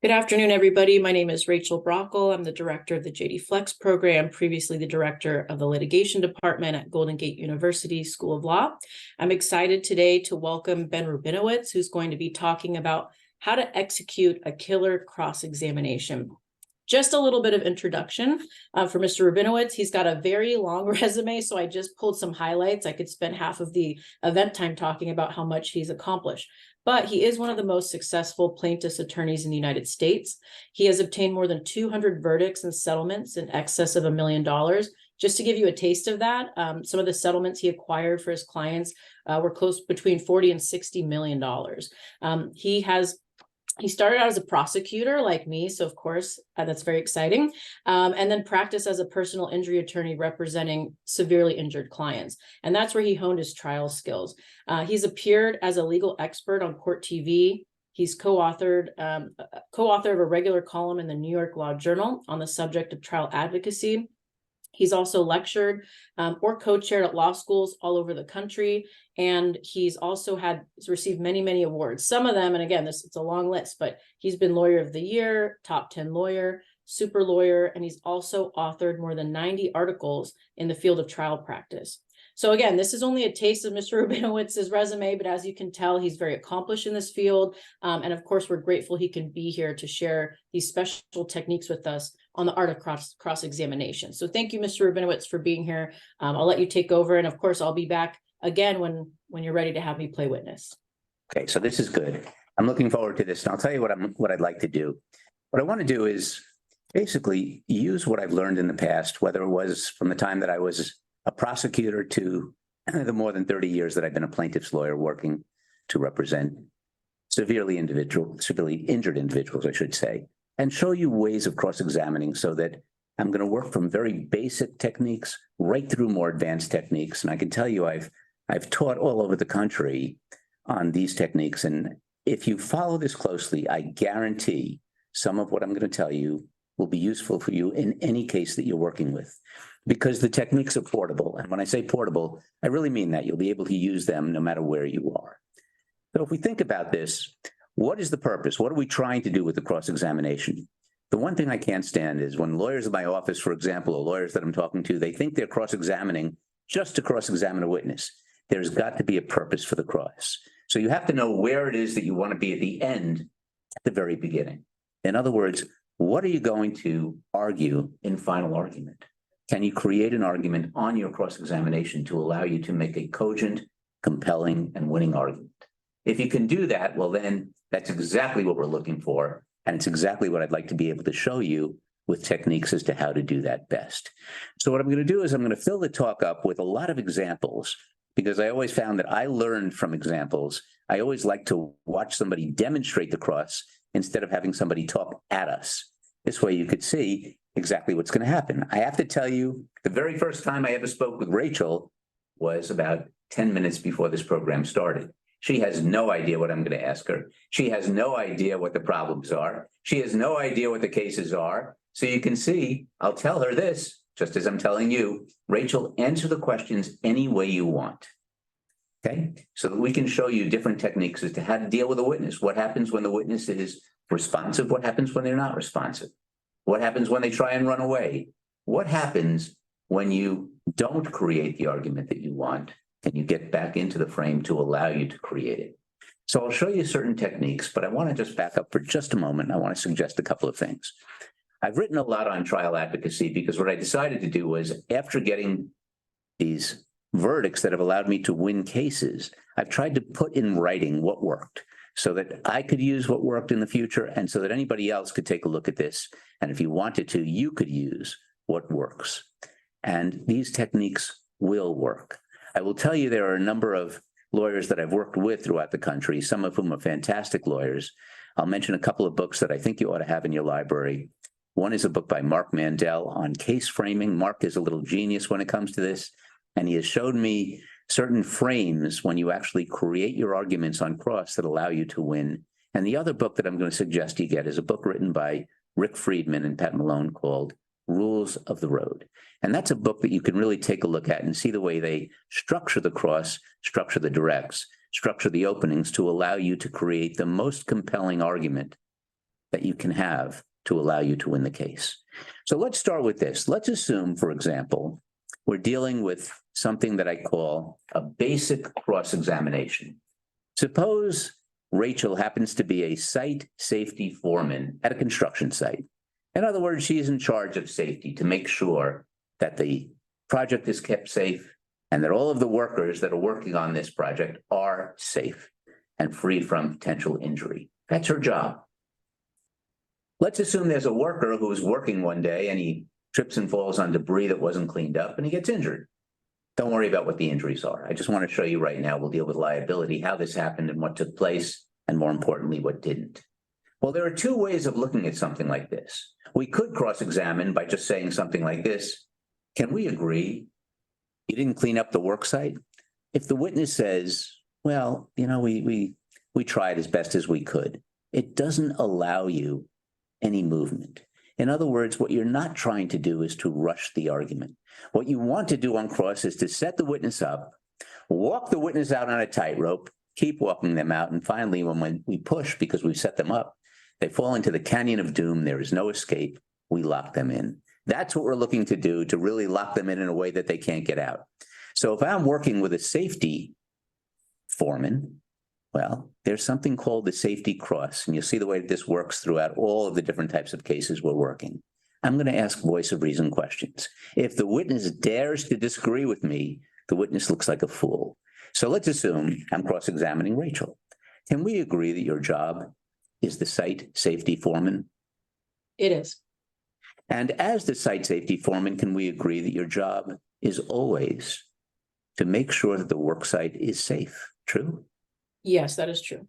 Good afternoon, everybody. My name is Rachel Brockle. I'm the director of the JD Flex program, previously the director of the litigation department at Golden Gate University School of Law. I'm excited today to welcome Ben Rubinowitz, who's going to be talking about how to execute a killer cross-examination. Just a little bit of introduction for Mr. Rubinowitz. He's got a very long resume, so I just pulled some highlights. I could spend half of the event time talking about how much he's accomplished. But he is one of the most successful plaintiffs' attorneys in the United States. He has obtained more than 200 verdicts and settlements in excess of $1 million. Just to give you a taste of that, some of the settlements he acquired for his clients were close between $40 and $60 million. He started out as a prosecutor like me, so of course, that's very exciting, and then practiced as a personal injury attorney representing severely injured clients. And that's where he honed his trial skills. He's appeared as a legal expert on Court TV. He's co-authored of a regular column in the New York Law Journal on the subject of trial advocacy. He's also lectured or co-chaired at law schools all over the country. And he's also received many, many awards. Some of them, and again, it's a long list, but he's been Lawyer of the Year, Top 10 Lawyer, Super Lawyer, and he's also authored more than 90 articles in the field of trial practice. So again, this is only a taste of Mr. Rubinowitz's resume, but as you can tell, he's very accomplished in this field. And of course, we're grateful he can be here to share these special techniques with us on the art of cross-examination. So thank you, Mr. Rubinowitz, for being here. I'll let you take over. And of course, I'll be back again when you're ready to have me play witness. Okay, so this is good. I'm looking forward to this. And I'll tell you what I'd like to do. What I want to do is basically use what I've learned in the past, whether it was from the time that I was a prosecutor to the more than 30 years that I've been a plaintiff's lawyer working to represent severely injured individuals, I should say, and show you ways of cross-examining so that I'm going to work from very basic techniques right through more advanced techniques. And I can tell you I've taught all over the country on these techniques. And if you follow this closely, I guarantee some of what I'm going to tell you will be useful for you in any case that you're working with, because the techniques are portable. And when I say portable, I really mean that. You'll be able to use them no matter where you are. So if we think about this, what is the purpose? What are we trying to do with the cross-examination? The one thing I can't stand is when lawyers in my office, for example, or lawyers that I'm talking to, they think they're cross-examining just to cross-examine a witness. There's got to be a purpose for the cross. So you have to know where it is that you want to be at the end, at the very beginning. In other words, what are you going to argue in final argument? Can you create an argument on your cross-examination to allow you to make a cogent, compelling, and winning argument? If you can do that, well, then that's exactly what we're looking for. And it's exactly what I'd like to be able to show you with techniques as to how to do that best. So what I'm going to do is I'm going to fill the talk up with a lot of examples, because I always found that I learned from examples. I always like to watch somebody demonstrate the cross instead of having somebody talk at us. This way you could see exactly what's going to happen. I have to tell you, the very first time I ever spoke with Rachel was about 10 minutes before this program started. She has no idea what I'm going to ask her. She has no idea what the problems are. She has no idea what the cases are. So you can see, I'll tell her this, just as I'm telling you, Rachel, answer the questions any way you want. Okay? So that we can show you different techniques as to how to deal with a witness. What happens when the witness is responsive? What happens when they're not responsive? What happens when they try and run away? What happens when you don't create the argument that you want? Can you get back into the frame to allow you to create it? So I'll show you certain techniques, but I want to just back up for just a moment. I want to suggest a couple of things. I've written a lot on trial advocacy because what I decided to do was, after getting these verdicts that have allowed me to win cases, I've tried to put in writing what worked so that I could use what worked in the future and so that anybody else could take a look at this. And if you wanted to, you could use what works. And these techniques will work. I will tell you there are a number of lawyers that I've worked with throughout the country, some of whom are fantastic lawyers. I'll mention a couple of books that I think you ought to have in your library. One is a book by Mark Mandel on case framing. Mark is a little genius when it comes to this, and he has showed me certain frames when you actually create your arguments on cross that allow you to win. And the other book that I'm going to suggest you get is a book written by Rick Friedman and Pat Malone called Rules of the Road. And that's a book that you can really take a look at and see the way they structure the cross, structure the directs, structure the openings to allow you to create the most compelling argument that you can have to allow you to win the case. So let's start with this. Let's assume, for example, we're dealing with something that I call a basic cross-examination. Suppose Rachel happens to be a site safety foreman at a construction site. In other words, she's in charge of safety to make sure that the project is kept safe and that all of the workers that are working on this project are safe and free from potential injury. That's her job. Let's assume there's a worker who is working one day and he trips and falls on debris that wasn't cleaned up and he gets injured. Don't worry about what the injuries are. I just want to show you right now, we'll deal with liability, how this happened and what took place, and more importantly, what didn't. Well, there are two ways of looking at something like this. We could cross-examine by just saying something like this. Can we agree you didn't clean up the work site? If the witness says, well, we tried as best as we could, it doesn't allow you any movement. In other words, what you're not trying to do is to rush the argument. What you want to do on cross is to set the witness up, walk the witness out on a tightrope, keep walking them out, and finally, when we push because we've set them up, they fall into the canyon of doom. There is no escape. We lock them in. That's what we're looking to do, to really lock them in a way that they can't get out. So if I'm working with a safety foreman, well, there's something called the safety cross, and you'll see the way that this works throughout all of the different types of cases we're working. I'm going to ask voice of reason questions. If the witness dares to disagree with me, the witness looks like a fool. So let's assume I'm cross-examining Rachel. Can we agree that your job is the site safety foreman? It is. And as the site safety foreman, can we agree that your job is always to make sure that the work site is safe? True? Yes, that is true.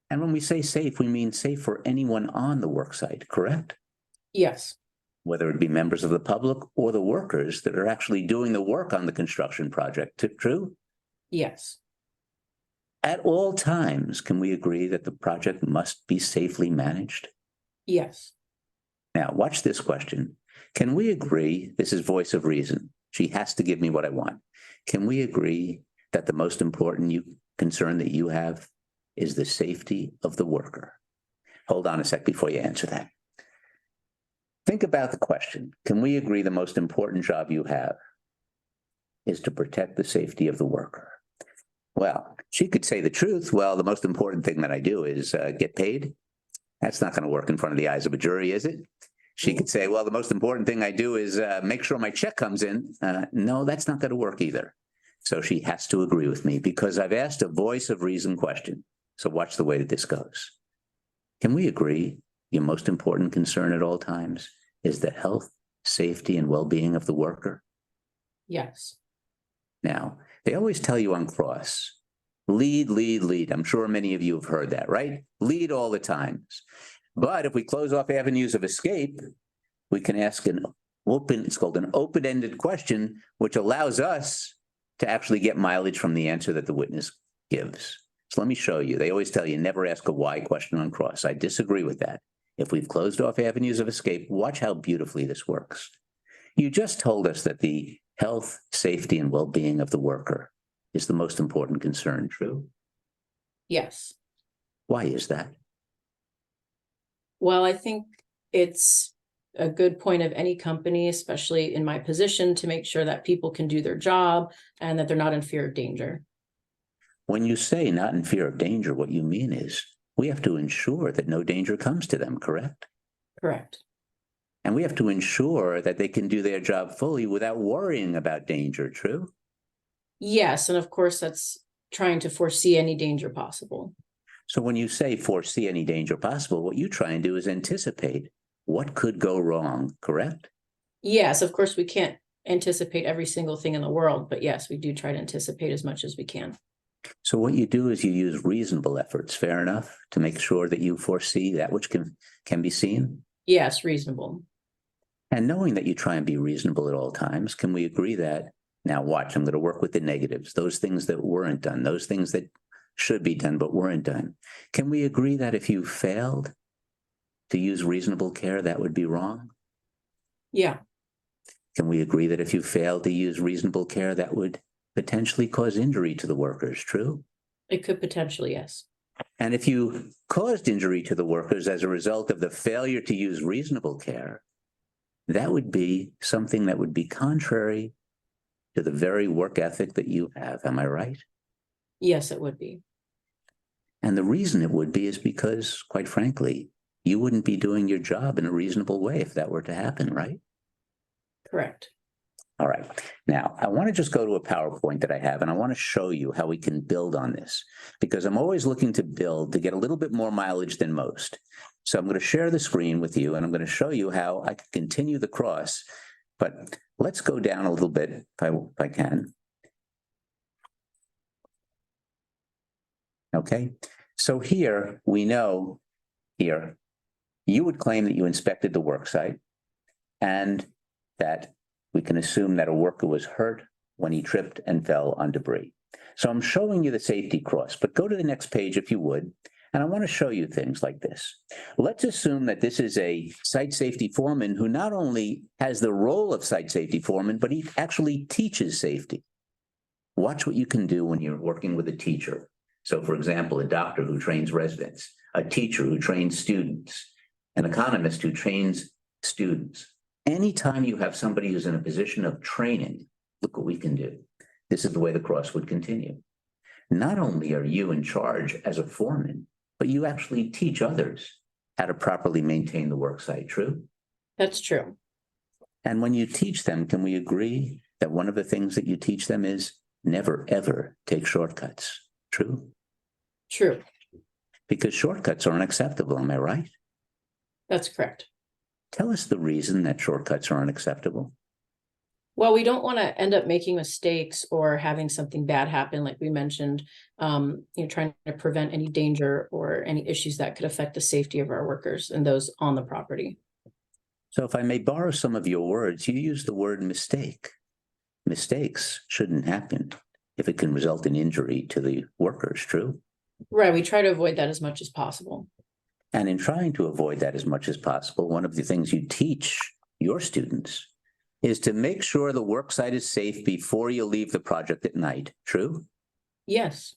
And when we say safe, we mean safe for anyone on the work site, correct? Yes. Whether it be members of the public or the workers that are actually doing the work on the construction project, true? Yes. At all times, can we agree that the project must be safely managed? Yes. Now, watch this question. Can we agree, this is voice of reason, she has to give me what I want. Can we agree that the most important concern that you have is the safety of the worker? Hold on a sec before you answer that. Think about the question. Can we agree the most important job you have is to protect the safety of the worker? Well, she could say the truth. Well, the most important thing that I do is get paid. That's not going to work in front of the eyes of a jury, is it? She could say, well, the most important thing I do is make sure my check comes in. No, that's not going to work either. So she has to agree with me because I've asked a voice of reason question. So watch the way that this goes. Can we agree your most important concern at all times is the health, safety, and well-being of the worker? Yes. Now, they always tell you on cross, lead, lead, lead. I'm sure many of you have heard that, right? Lead all the times. But if we close off avenues of escape, we can ask it's called an open-ended question, which allows us to actually get mileage from the answer that the witness gives. So let me show you. They always tell you never ask a why question on cross. I disagree with that. If we've closed off avenues of escape, watch how beautifully this works. You just told us that the health, safety, and well-being of the worker is the most important concern, true? Yes. Why is that? Well, I think it's a good point of any company, especially in my position, to make sure that people can do their job and that they're not in fear of danger. When you say not in fear of danger, what you mean is we have to ensure that no danger comes to them, correct? Correct. And we have to ensure that they can do their job fully without worrying about danger, true? Yes, and of course, that's trying to foresee any danger possible. So when you say foresee any danger possible, what you try and do is anticipate what could go wrong, correct? Yes, of course, we can't anticipate every single thing in the world, but yes, we do try to anticipate as much as we can. So what you do is you use reasonable efforts, fair enough, to make sure that you foresee that which can be seen? Yes, reasonable. And knowing that you try and be reasonable at all times, can we agree that, now watch, I'm going to work with the negatives, those things that weren't done, those things that should be done but weren't done. Can we agree that if you failed to use reasonable care, that would be wrong? Yeah. Can we agree that if you failed to use reasonable care, that would potentially cause injury to the workers, true? It could potentially, yes. And if you caused injury to the workers as a result of the failure to use reasonable care, that would be something that would be contrary to the very work ethic that you have. Am I right? Yes, it would be. And the reason it would be is because, quite frankly, you wouldn't be doing your job in a reasonable way if that were to happen, right? Correct. All right. Now, I want to just go to a PowerPoint that I have, and I want to show you how we can build on this, because I'm always looking to build to get a little bit more mileage than most. So I'm going to share the screen with you, and I'm going to show you how I can continue the cross. But let's go down a little bit, if I can. Okay. So here, we know here, you would claim that you inspected the work site and that we can assume that a worker was hurt when he tripped and fell on debris. So I'm showing you the safety cross, but go to the next page if you would, and I want to show you things like this. Let's assume that this is a site safety foreman who not only has the role of site safety foreman, but he actually teaches safety. Watch what you can do when you're working with a teacher. So, for example, a doctor who trains residents, a teacher who trains students, an economist who trains students. Anytime you have somebody who's in a position of training, look what we can do. This is the way the cross would continue. Not only are you in charge as a foreman, but you actually teach others how to properly maintain the work site, true? That's true. And when you teach them, can we agree that one of the things that you teach them is never, ever take shortcuts, true? True. Because shortcuts are unacceptable, am I right? That's correct. Tell us the reason that shortcuts are unacceptable. Well, we don't want to end up making mistakes or having something bad happen, like we mentioned, trying to prevent any danger or any issues that could affect the safety of our workers and those on the property. So if I may borrow some of your words, you use the word mistake. Mistakes shouldn't happen if it can result in injury to the workers, true? Right. We try to avoid that as much as possible. And in trying to avoid that as much as possible, one of the things you teach your students is to make sure the work site is safe before you leave the project at night, true? Yes.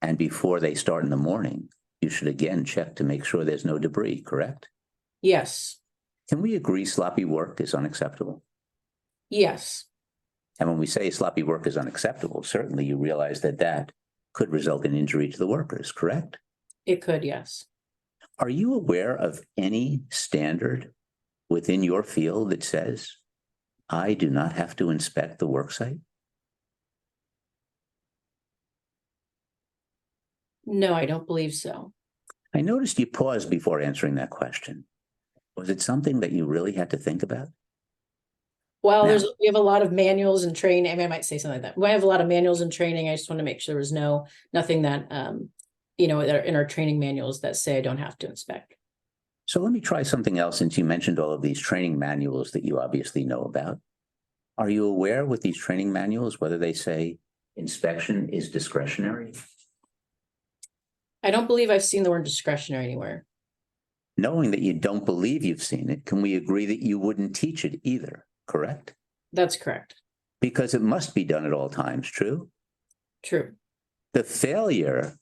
And before they start in the morning, you should again check to make sure there's no debris, correct? Yes. Can we agree sloppy work is unacceptable? Yes. And when we say sloppy work is unacceptable, certainly you realize that that could result in injury to the workers, correct? It could, yes. Are you aware of any standard within your field that says, I do not have to inspect the work site? No, I don't believe so. I noticed you paused before answering that question. Was it something that you really had to think about? Well, Now, we have a lot of manuals and training. I mean, I might say something like that. We have a lot of manuals and training. I just want to make sure there was nothing that, that are in our training manuals that say I don't have to inspect. so let me try something else since you mentioned all of these training manuals that you obviously know about. Are you aware with these training manuals whether they say inspection is discretionary? I don't believe I've seen the word discretionary anywhere. Knowing that you don't believe you've seen it, can we agree that you wouldn't teach it either, correct? That's correct. Because it must be done at all times, true? True. The failure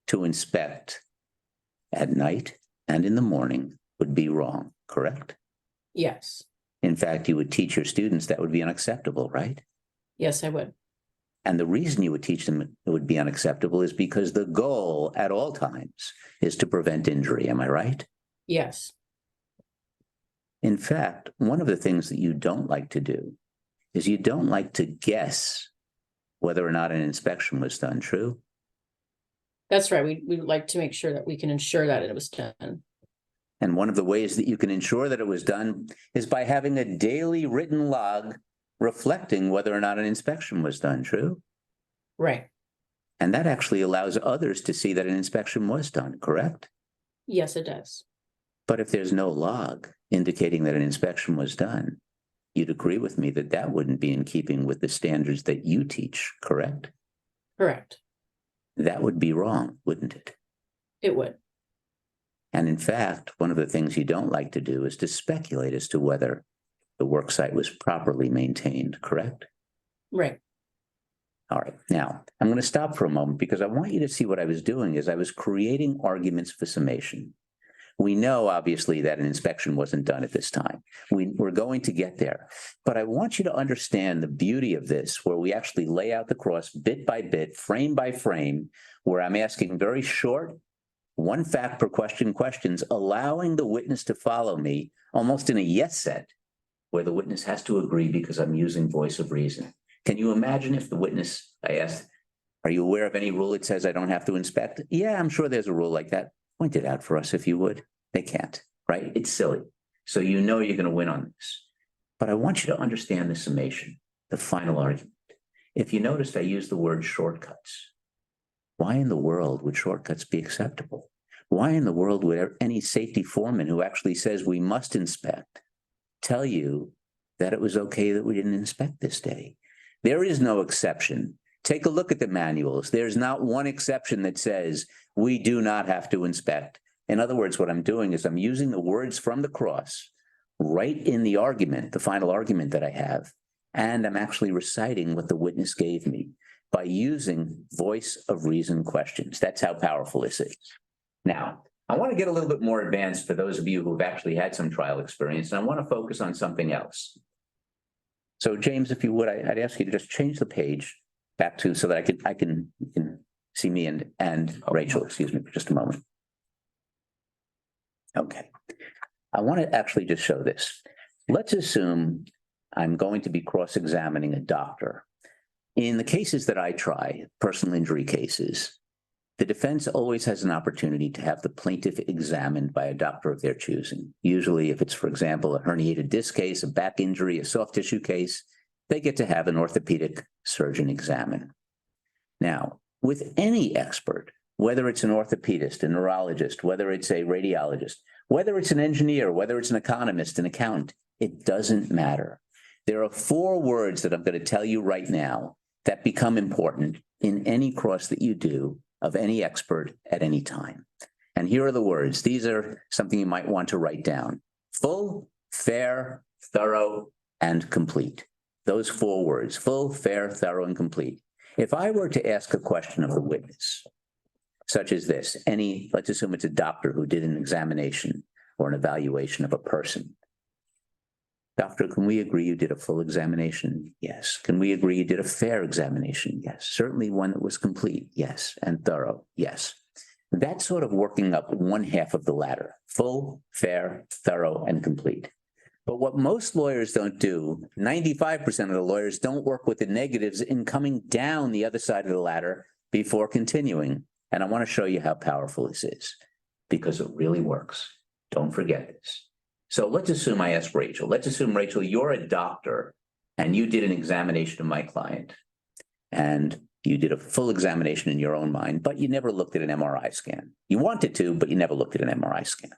to inspect at night and in the morning would be wrong, correct? Yes. In fact, you would teach your students that would be unacceptable, right? Yes, I would. And the reason you would teach them it would be unacceptable is because the goal at all times is to prevent injury. Am I right? Yes. In fact, one of the things that you don't like to do is you don't like to guess whether or not an inspection was done, true? That's right. We like to make sure that we can ensure that it was done. And one of the ways that you can ensure that it was done is by having a daily written log reflecting whether or not an inspection was done, true? Right. And that actually allows others to see that an inspection was done, correct? Yes, it does. But if there's no log indicating that an inspection was done, you'd agree with me that that wouldn't be in keeping with the standards that you teach, correct? Correct. That would be wrong, wouldn't it? It would. And in fact, one of the things you don't like to do is to speculate as to whether the work site was properly maintained, correct? Right. All right. Now, I'm going to stop for a moment because I want you to see what I was doing is I was creating arguments for summation. We know, obviously, that an inspection wasn't done at this time. We're going to get there. But I want you to understand the beauty of this, where we actually lay out the cross bit by bit, frame by frame, where I'm asking very short, one fact per question questions, allowing the witness to follow me almost in a yes set, where the witness has to agree because I'm using voice of reason. Can you imagine if the witness, I asked, are you aware of any rule that says I don't have to inspect? Yeah, I'm sure there's a rule like that. Point it out for us if you would. They can't, right? It's silly. So you know you're going to win on this. But I want you to understand the summation, the final argument. If you noticed, I used the word shortcuts. Why in the world would shortcuts be acceptable? Why in the world would any safety foreman who actually says we must inspect tell you that it was okay that we didn't inspect this day? There is no exception. Take a look at the manuals. There's not one exception that says we do not have to inspect. In other words, what I'm doing is I'm using the words from the cross right in the argument, the final argument that I have, and I'm actually reciting what the witness gave me by using voice of reason questions. That's how powerful this is. Now, I want to get a little bit more advanced for those of you who've actually had some trial experience, and I want to focus on something else. So, James, if you would, I'd ask you to just change the page back to so that you can see me and Rachel, excuse me, for just a moment. Okay. I want to actually just show this. Let's assume I'm going to be cross-examining a doctor. In the cases that I try, personal injury cases, the defense always has an opportunity to have the plaintiff examined by a doctor of their choosing. Usually, if it's, for example, a herniated disc case, a back injury, a soft tissue case, they get to have an orthopedic surgeon examine. Now, with any expert, whether it's an orthopedist, a neurologist, whether it's a radiologist, whether it's an engineer, whether it's an economist, an accountant, it doesn't matter. There are 4 words that I'm going to tell you right now that become important in any cross that you do of any expert at any time. And here are the words. These are something you might want to write down. Full, fair, thorough, and complete. Those 4 words, full, fair, thorough, and complete. If I were to ask a question of the witness, such as this, let's assume it's a doctor who did an examination or an evaluation of a person. Doctor, can we agree you did a full examination? Yes. Can we agree you did a fair examination? Yes. Certainly one that was complete? Yes. And thorough? Yes. That's sort of working up one half of the ladder, full, fair, thorough, and complete. But what most lawyers don't do, 95% of the lawyers don't work with the negatives in coming down the other side of the ladder before continuing. And I want to show you how powerful this is because it really works. Don't forget this. So let's assume I ask Rachel. Let's assume, Rachel, you're a doctor and you did an examination of my client and you did a full examination in your own mind, but you never looked at an MRI scan. You wanted to, but you never looked at an MRI scan.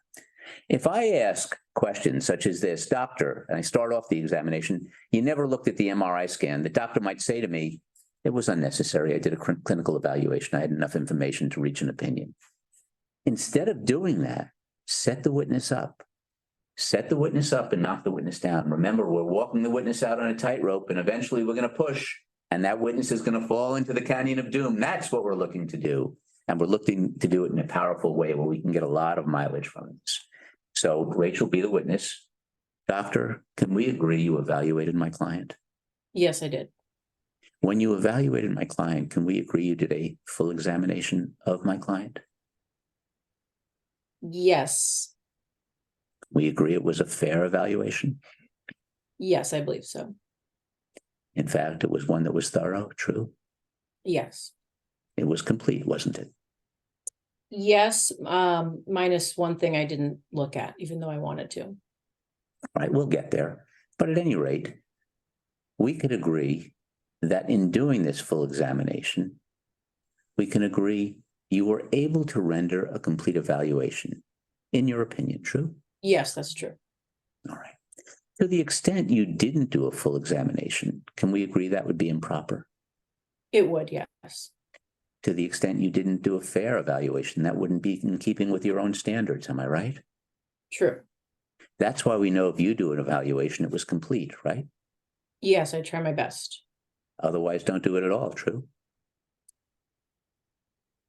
If I ask questions such as this, doctor, and I start off the examination, you never looked at the MRI scan, the doctor might say to me, it was unnecessary. I did a clinical evaluation. I had enough information to reach an opinion. Instead of doing that, set the witness up. Set the witness up and knock the witness down. Remember, we're walking the witness out on a tightrope, and eventually we're going to push, and that witness is going to fall into the canyon of doom. That's what we're looking to do. And we're looking to do it in a powerful way where we can get a lot of mileage from this. So, Rachel, be the witness. Doctor, can we agree you evaluated my client? Yes, I did. When you evaluated my client, can we agree you did a full examination of my client? Yes. We agree it was a fair evaluation? Yes, I believe so. In fact, it was one that was thorough, true? Yes. It was complete, wasn't it? Yes, minus one thing I didn't look at, even though I wanted to. All right, we'll get there. But at any rate, we could agree that in doing this full examination, we can agree you were able to render a complete evaluation, in your opinion, true? Yes, that's true. All right. To the extent you didn't do a full examination, can we agree that would be improper? It would, yes. To the extent you didn't do a fair evaluation, that wouldn't be in keeping with your own standards, am I right? True. That's why we know if you do an evaluation, it was complete, right? Yes, I try my best. Otherwise, don't do it at all, true?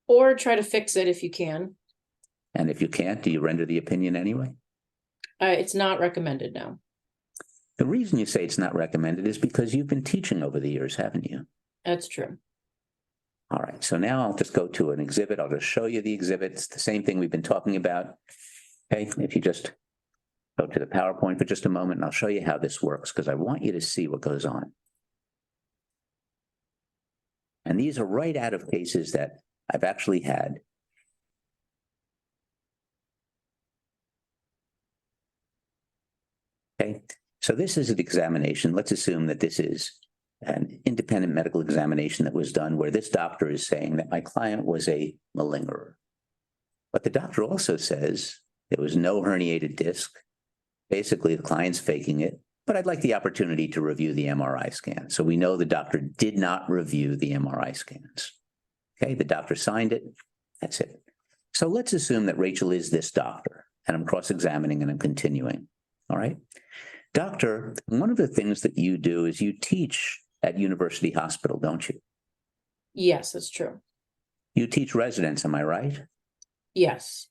Or try to fix it if you can. And if you can't, do you render the opinion anyway? It's not recommended, no. The reason you say it's not recommended is because you've been teaching over the years, haven't you? That's true. All right, so now I'll just go to an exhibit. I'll just show you the exhibit. It's the same thing we've been talking about. Okay, if you just go to the PowerPoint for just a moment, and I'll show you how this works, because I want you to see what goes on. And these are right out of cases that I've actually had. Okay, so this is an examination. Let's assume that this is an independent medical examination that was done where this doctor is saying that my client was a malingerer. But the doctor also says there was no herniated disc. Basically, the client's faking it, but I'd like the opportunity to review the MRI scan. So we know the doctor did not review the MRI scans. Okay, the doctor signed it. That's it. So let's assume that Rachel is this doctor, and I'm cross-examining and I'm continuing. All right. Doctor, one of the things that you do is you teach at University Hospital, don't you? Yes, that's true. You teach residents, am I right? Yes.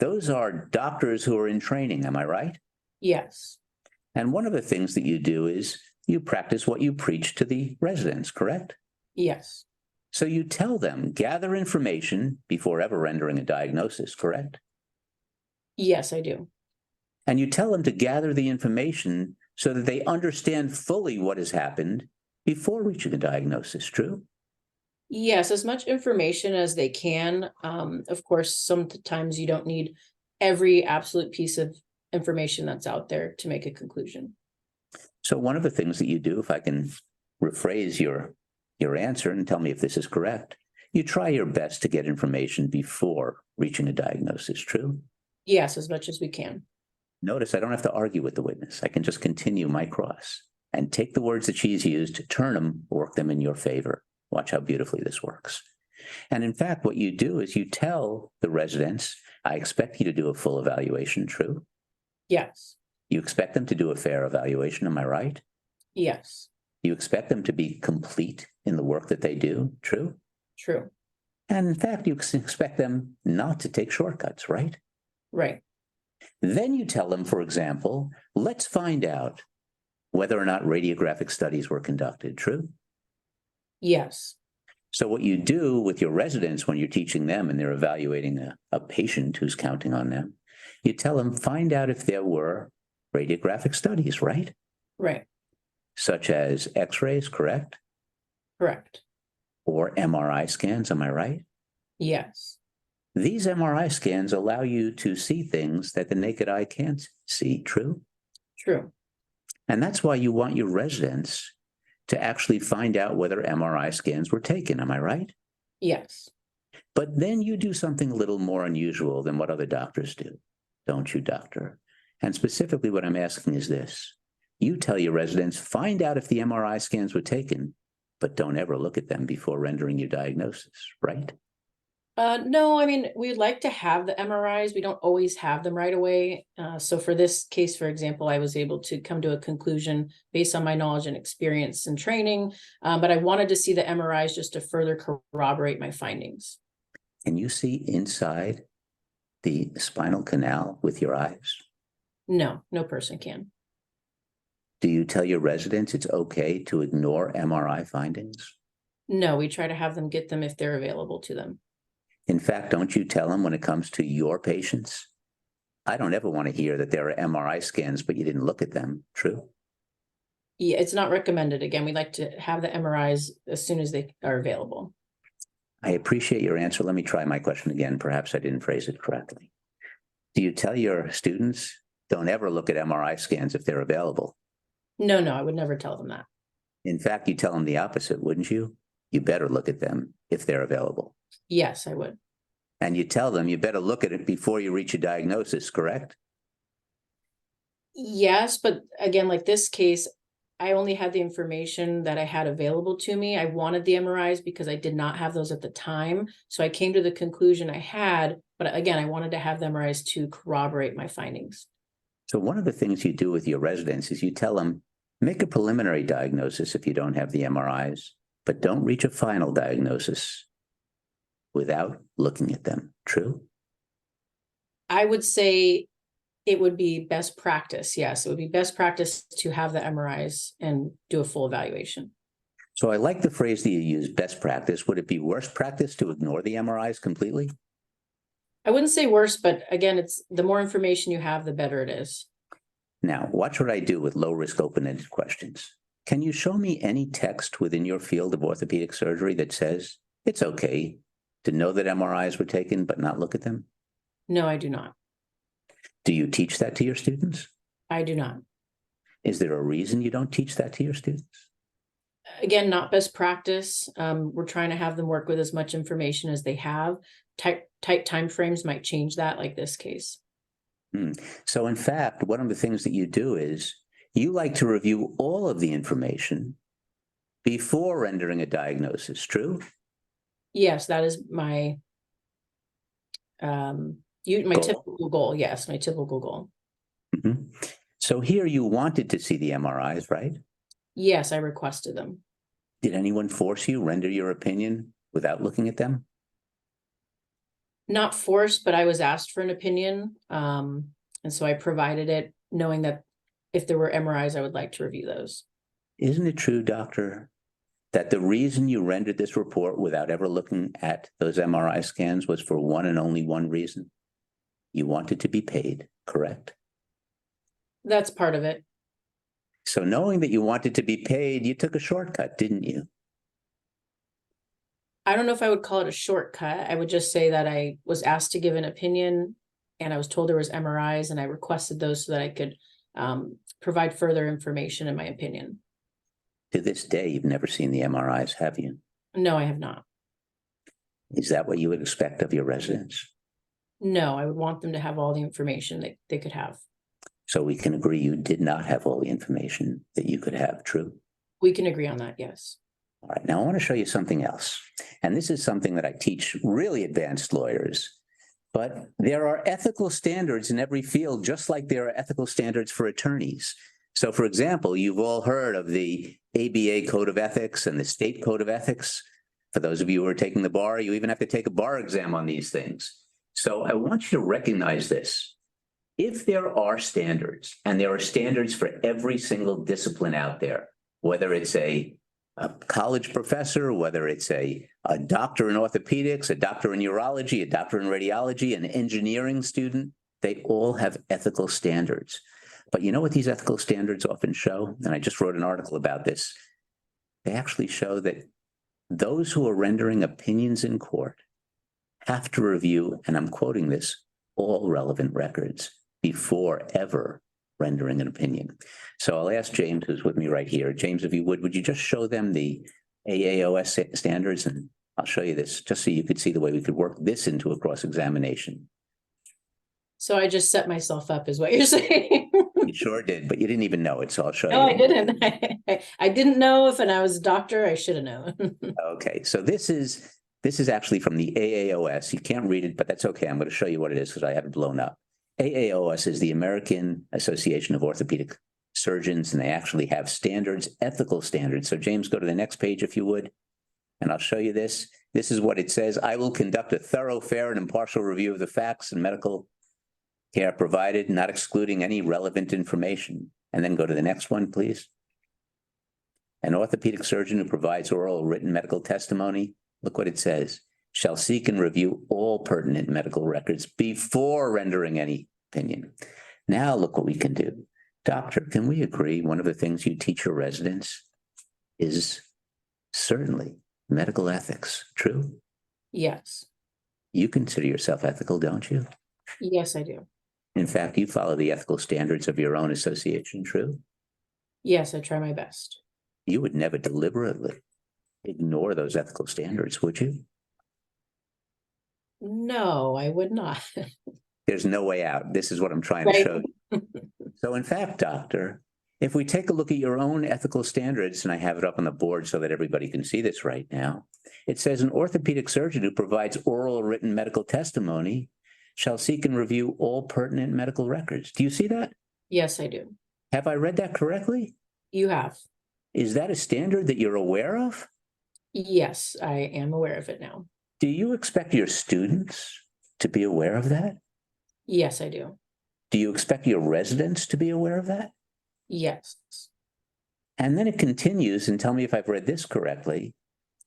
Those are doctors who are in training, am I right? Yes. And one of the things that you do is you practice what you preach to the residents, correct? Yes. So you tell them, gather information before ever rendering a diagnosis, correct? Yes, I do. And you tell them to gather the information so that they understand fully what has happened before reaching a diagnosis, true? Yes, as much information as they can. Of course, sometimes you don't need every absolute piece of information that's out there to make a conclusion. So one of the things that you do, if I can rephrase your answer and tell me if this is correct, you try your best to get information before reaching a diagnosis, true? Yes, as much as we can. Notice I don't have to argue with the witness. I can just continue my cross and take the words that she's used, turn them, work them in your favor. Watch how beautifully this works. And in fact, what you do is you tell the residents, I expect you to do a full evaluation, true? Yes. You expect them to do a fair evaluation, am I right? Yes. You expect them to be complete in the work that they do, true? True. And in fact, you expect them not to take shortcuts, right? Right. Then you tell them, for example, let's find out whether or not radiographic studies were conducted, true? Yes. So what you do with your residents when you're teaching them and they're evaluating a patient who's counting on them, you tell them, find out if there were radiographic studies, right? Right. Such as x-rays, correct? Correct. Or MRI scans, am I right? Yes. These MRI scans allow you to see things that the naked eye can't see, true? True. And that's why you want your residents to actually find out whether MRI scans were taken, am I right? Yes. But then you do something a little more unusual than what other doctors do, don't you, doctor? And specifically what I'm asking is this. You tell your residents, find out if the MRI scans were taken, but don't ever look at them before rendering your diagnosis, right? No, I mean, we'd like to have the MRIs. We don't always have them right away. So for this case, for example, I was able to come to a conclusion based on my knowledge and experience and training, but I wanted to see the MRIs just to further corroborate my findings. Can you see inside the spinal canal with your eyes? No, no person can. Do you tell your residents it's okay to ignore MRI findings? No, we try to have them get them if they're available to them. In fact, don't you tell them when it comes to your patients? I don't ever want to hear that there are MRI scans, but you didn't look at them, true? Yeah, it's not recommended. Again, we like to have the MRIs as soon as they are available. I appreciate your answer. Let me try my question again. Perhaps I didn't phrase it correctly. Do you tell your students, don't ever look at MRI scans if they're available? No, I would never tell them that. In fact, you tell them the opposite, wouldn't you? You better look at them if they're available. Yes, I would. And you tell them you better look at it before you reach a diagnosis, correct? Yes, but again, like this case, I only had the information that I had available to me. I wanted the MRIs because I did not have those at the time. So I came to the conclusion I had, but again, I wanted to have the MRIs to corroborate my findings. So one of the things you do with your residents is you tell them, Make a preliminary diagnosis if you don't have the MRIs, but don't reach a final diagnosis without looking at them. True? I would say it would be best practice. Yes, it would be best practice to have the MRIs and do a full evaluation. So I like the phrase that you use, best practice. Would it be worst practice to ignore the MRIs completely? I wouldn't say worse, but again, it's the more information you have, the better it is. Now, watch what I do with low-risk open-ended questions. Can you show me any text within your field of orthopedic surgery that says it's okay to know that MRIs were taken but not look at them? No, I do not. Do you teach that to your students? I do not. Is there a reason you don't teach that to your students? Again, not best practice. We're trying to have them work with as much information as they have. Tight timeframes might change that, like this case. So in fact, one of the things that you do is you like to review all of the information before rendering a diagnosis, true? Yes, that is my Goal. typical goal. Yes, my typical goal. So here you wanted to see the MRIs, right? Yes, I requested them. Did anyone force you render your opinion without looking at them? Not forced, but I was asked for an opinion. And so I provided it, knowing that if there were MRIs, I would like to review those. Isn't it true, doctor, that the reason you rendered this report without ever looking at those MRI scans was for one and only one reason? You wanted to be paid, correct? That's part of it. So knowing that you wanted to be paid, you took a shortcut, didn't you? I don't know if I would call it a shortcut. I would just say that I was asked to give an opinion and I was told there was MRIs and I requested those so that I could provide further information in my opinion. To this day, you've never seen the MRIs, have you? No, I have not. Is that what you would expect of your residents? No, I would want them to have all the information that they could have. So we can agree you did not have all the information that you could have, true? We can agree on that, yes. All right, now I want to show you something else. And this is something that I teach really advanced lawyers. But there are ethical standards in every field, just like there are ethical standards for attorneys. So for example, you've all heard of the ABA Code of Ethics and the State Code of Ethics. For those of you who are taking the bar, you even have to take a bar exam on these things. So I want you to recognize this. If there are standards, and there are standards for every single discipline out there, whether it's a college professor, whether it's a doctor in orthopedics, a doctor in urology, a doctor in radiology, an engineering student, they all have ethical standards. But you know what these ethical standards often show? And I just wrote an article about this. They actually show that those who are rendering opinions in court have to review, and I'm quoting this, all relevant records before ever rendering an opinion. So I'll ask James, who's with me right here. James, if you would you just show them the AAOS standards? And I'll show you this just so you could see the way we could work this into a cross-examination. So I just set myself up is what you're saying. You sure did, but you didn't even know it, so I'll show you. No, I didn't. I didn't know if, and I was a doctor, I should have known. Okay, so this is actually from the AAOS. You can't read it, but that's okay. I'm going to show you what it is because I have it blown up. AAOS is the American Association of Orthopedic Surgeons, and they actually have standards, ethical standards. So James, go to the next page if you would, and I'll show you this. This is what it says. I will conduct a thorough, fair, and impartial review of the facts and medical care provided, not excluding any relevant information. And then go to the next one, please. An orthopedic surgeon who provides oral or written medical testimony, look what it says, shall seek and review all pertinent medical records before rendering any opinion. Now look what we can do. Doctor, can we agree one of the things you teach your residents is certainly medical ethics, true? Yes. You consider yourself ethical, don't you? Yes, I do. In fact, you follow the ethical standards of your own association, true? Yes, I try my best. You would never deliberately ignore those ethical standards, would you? No, I would not. There's no way out. This is what I'm trying to show you. So in fact, doctor, if we take a look at your own ethical standards, and I have it up on the board so that everybody can see this right now, it says an orthopedic surgeon who provides oral or written medical testimony shall seek and review all pertinent medical records. Do you see that? Yes, I do. Have I read that correctly? You have. Is that a standard that you're aware of? Yes, I am aware of it now. Do you expect your students to be aware of that? Yes, I do. Do you expect your residents to be aware of that? Yes. And then it continues, and tell me if I've read this correctly.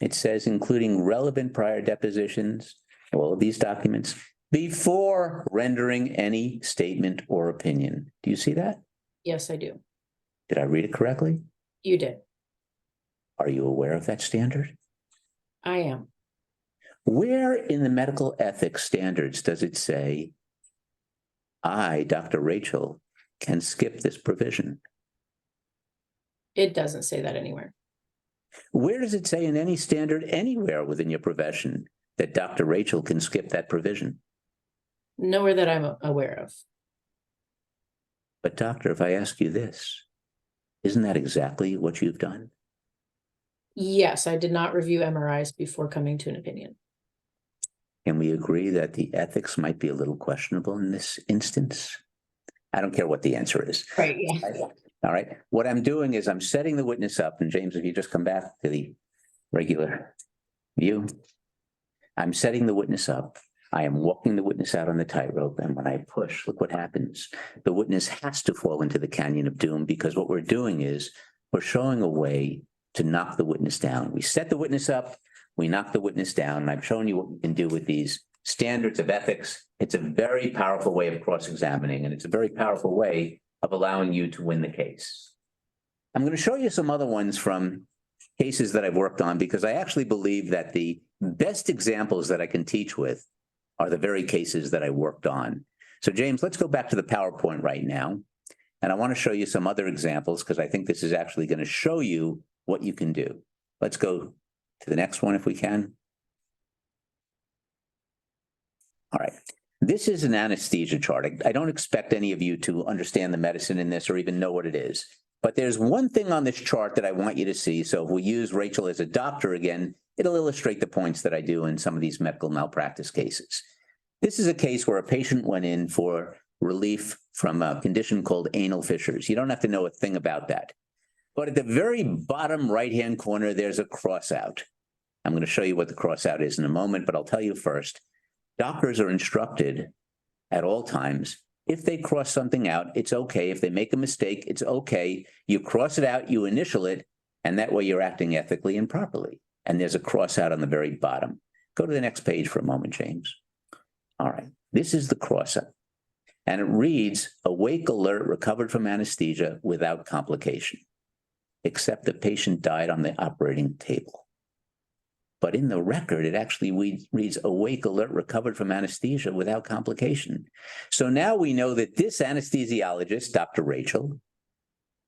It says, including relevant prior depositions, all of these documents, before rendering any statement or opinion. Do you see that? Yes, I do. Did I read it correctly? You did. Are you aware of that standard? I am. Where in the medical ethics standards does it say, I, Dr. Rachel, can skip this provision? It doesn't say that anywhere. Where does it say in any standard anywhere within your profession that Dr. Rachel can skip that provision? Nowhere that I'm aware of. But doctor, if I ask you this, isn't that exactly what you've done? Yes, I did not review MRIs before coming to an opinion. Can we agree that the ethics might be a little questionable in this instance? I don't care what the answer is. Right, yeah. All right. What I'm doing is I'm setting the witness up, and James, if you just come back to the regular view, I'm setting the witness up. I am walking the witness out on the tightrope, and when I push, look what happens. The witness has to fall into the canyon of doom, because what we're doing is we're showing a way to knock the witness down. We set the witness up, we knock the witness down, and I've shown you what we can do with these standards of ethics. It's a very powerful way of cross-examining, and it's a very powerful way of allowing you to win the case. I'm going to show you some other ones from cases that I've worked on, because I actually believe that the best examples that I can teach with are the very cases that I worked on. So James, let's go back to the PowerPoint right now. And I want to show you some other examples, because I think this is actually going to show you what you can do. Let's go to the next one if we can. All right. This is an anesthesia chart. I don't expect any of you to understand the medicine in this or even know what it is. But there's one thing on this chart that I want you to see. So if we use Rachel as a doctor again, it'll illustrate the points that I do in some of these medical malpractice cases. This is a case where a patient went in for relief from a condition called anal fissures. You don't have to know a thing about that. But at the very bottom right-hand corner, there's a crossout. I'm going to show you what the crossout is in a moment, but I'll tell you first. Doctors are instructed at all times, if they cross something out, it's okay. If they make a mistake, it's okay. You cross it out, you initial it, and that way you're acting ethically and properly. And there's a cross out on the very bottom. Go to the next page for a moment, James. All right, this is the cross out. And it reads, awake alert, recovered from anesthesia without complication, except the patient died on the operating table. But in the record, it actually reads awake alert, recovered from anesthesia without complication. So now we know that this anesthesiologist, Dr. Rachel,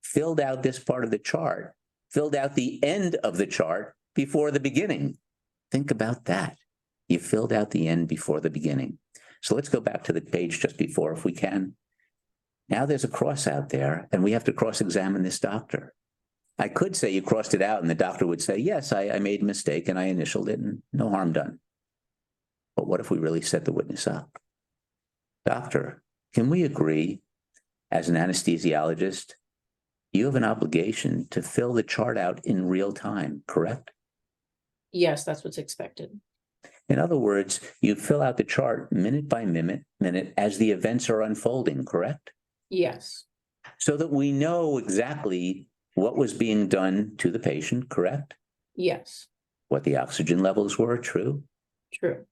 filled out this part of the chart, filled out the end of the chart before the beginning. Think about that. You filled out the end before the beginning. So let's go back to the page just before if we can. Now there's a cross out there, and we have to cross-examine this doctor. I could say you crossed it out and the doctor would say, yes, I made a mistake and I initialed it and no harm done. But what if we really set the witness up? Doctor, can we agree as an anesthesiologist, you have an obligation to fill the chart out in real time, correct? Yes, that's what's expected. In other words, you fill out the chart minute by minute as the events are unfolding, correct? Yes. So that we know exactly what was being done to the patient, correct? Yes. What the oxygen levels were, true? True.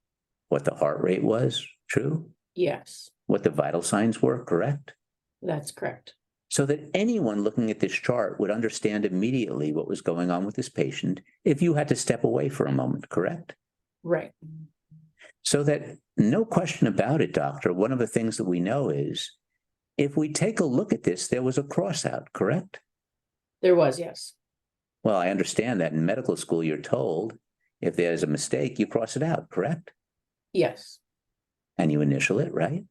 What the heart rate was, true? Yes. What the vital signs were, correct? That's correct. So that anyone looking at this chart would understand immediately what was going on with this patient if you had to step away for a moment, correct? Right. So that no question about it, doctor, one of the things that we know is if we take a look at this, there was a cross out, correct? There was, yes. Well, I understand that in medical school, you're told if there's a mistake, you cross it out, correct? Yes. And you initial it, right?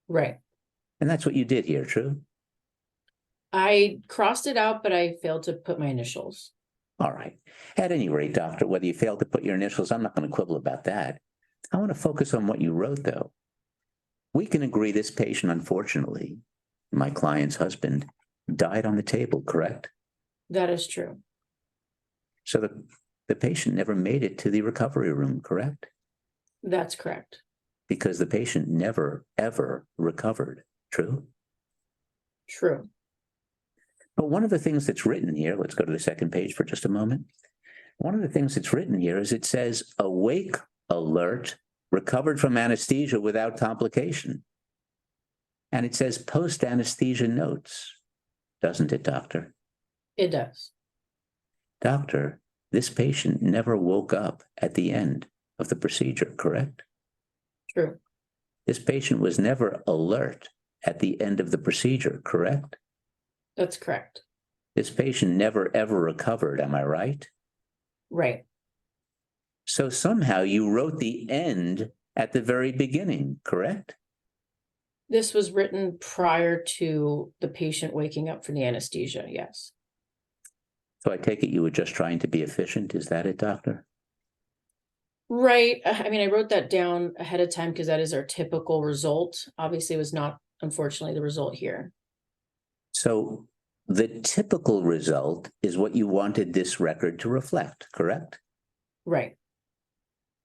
Right. And that's what you did here, true? I crossed it out, but I failed to put my initials. All right. At any rate, doctor, whether you failed to put your initials, I'm not going to quibble about that. I want to focus on what you wrote, though. We can agree this patient, unfortunately, my client's husband, died on the table, correct? That is true. So the patient never made it to the recovery room, correct? That's correct. Because the patient never, ever recovered. True? True. But one of the things that's written here, let's go to the second page for just a moment. One of the things that's written here is it says awake, alert, recovered from anesthesia without complication. And it says post-anesthesia notes, doesn't it, doctor? It does. Doctor, this patient never woke up at the end of the procedure, correct? True. This patient was never alert at the end of the procedure, correct? That's correct. This patient never ever recovered, am I right? Right. So somehow you wrote the end at the very beginning, correct? This was written prior to the patient waking up from the anesthesia. Yes. So I take it you were just trying to be efficient. Is that it, doctor? Right. I mean, I wrote that down ahead of time because that is our typical result. Obviously, it was not, unfortunately, the result here. So the typical result is what you wanted this record to reflect, correct? Right.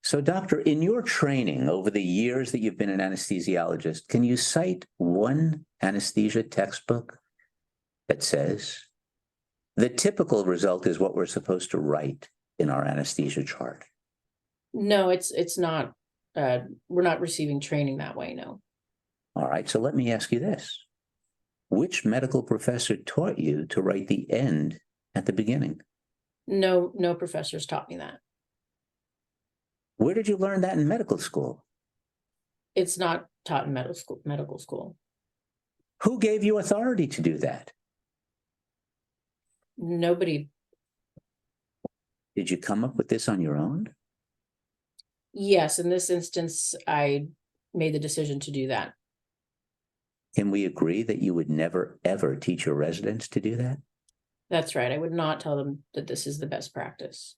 So, doctor, in your training over the years that you've been an anesthesiologist, can you cite one anesthesia textbook that says the typical result is what we're supposed to write in our anesthesia chart? No, it's not. We're not receiving training that way. No. All right. So let me ask you this. Which medical professor taught you to write the end at the beginning? No professors taught me that. Where did you learn that in medical school? It's not taught in medical school. Who gave you authority to do that? Nobody. Did you come up with this on your own? Yes, in this instance, I made the decision to do that. Can we agree that you would never, ever teach your residents to do that? That's right. I would not tell them that this is the best practice.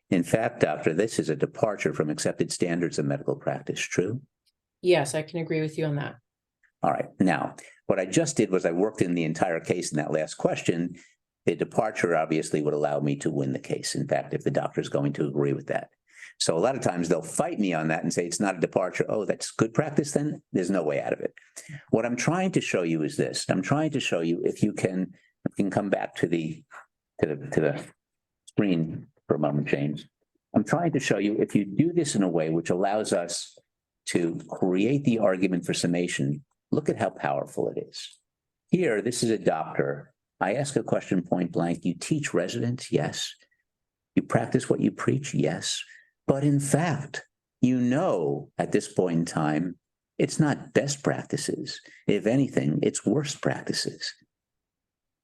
In fact, doctor, this is a departure from accepted standards of medical practice, true? Yes, I can agree with you on that. All right. Now, what I just did was I worked in the entire case in that last question. The departure obviously would allow me to win the case. In fact, if the doctor is going to agree with that. So a lot of times they'll fight me on that and say it's not a departure. Oh, that's good practice then? There's no way out of it. What I'm trying to show you is this. I'm trying to show you if you can come back to the screen for a moment, James. I'm trying to show you if you do this in a way which allows us to create the argument for summation, look at how powerful it is. Here, this is a doctor. I ask a question point blank. You teach residents? Yes. You practice what you preach? Yes. But in fact, you know, at this point in time, it's not best practices. If anything, it's worst practices.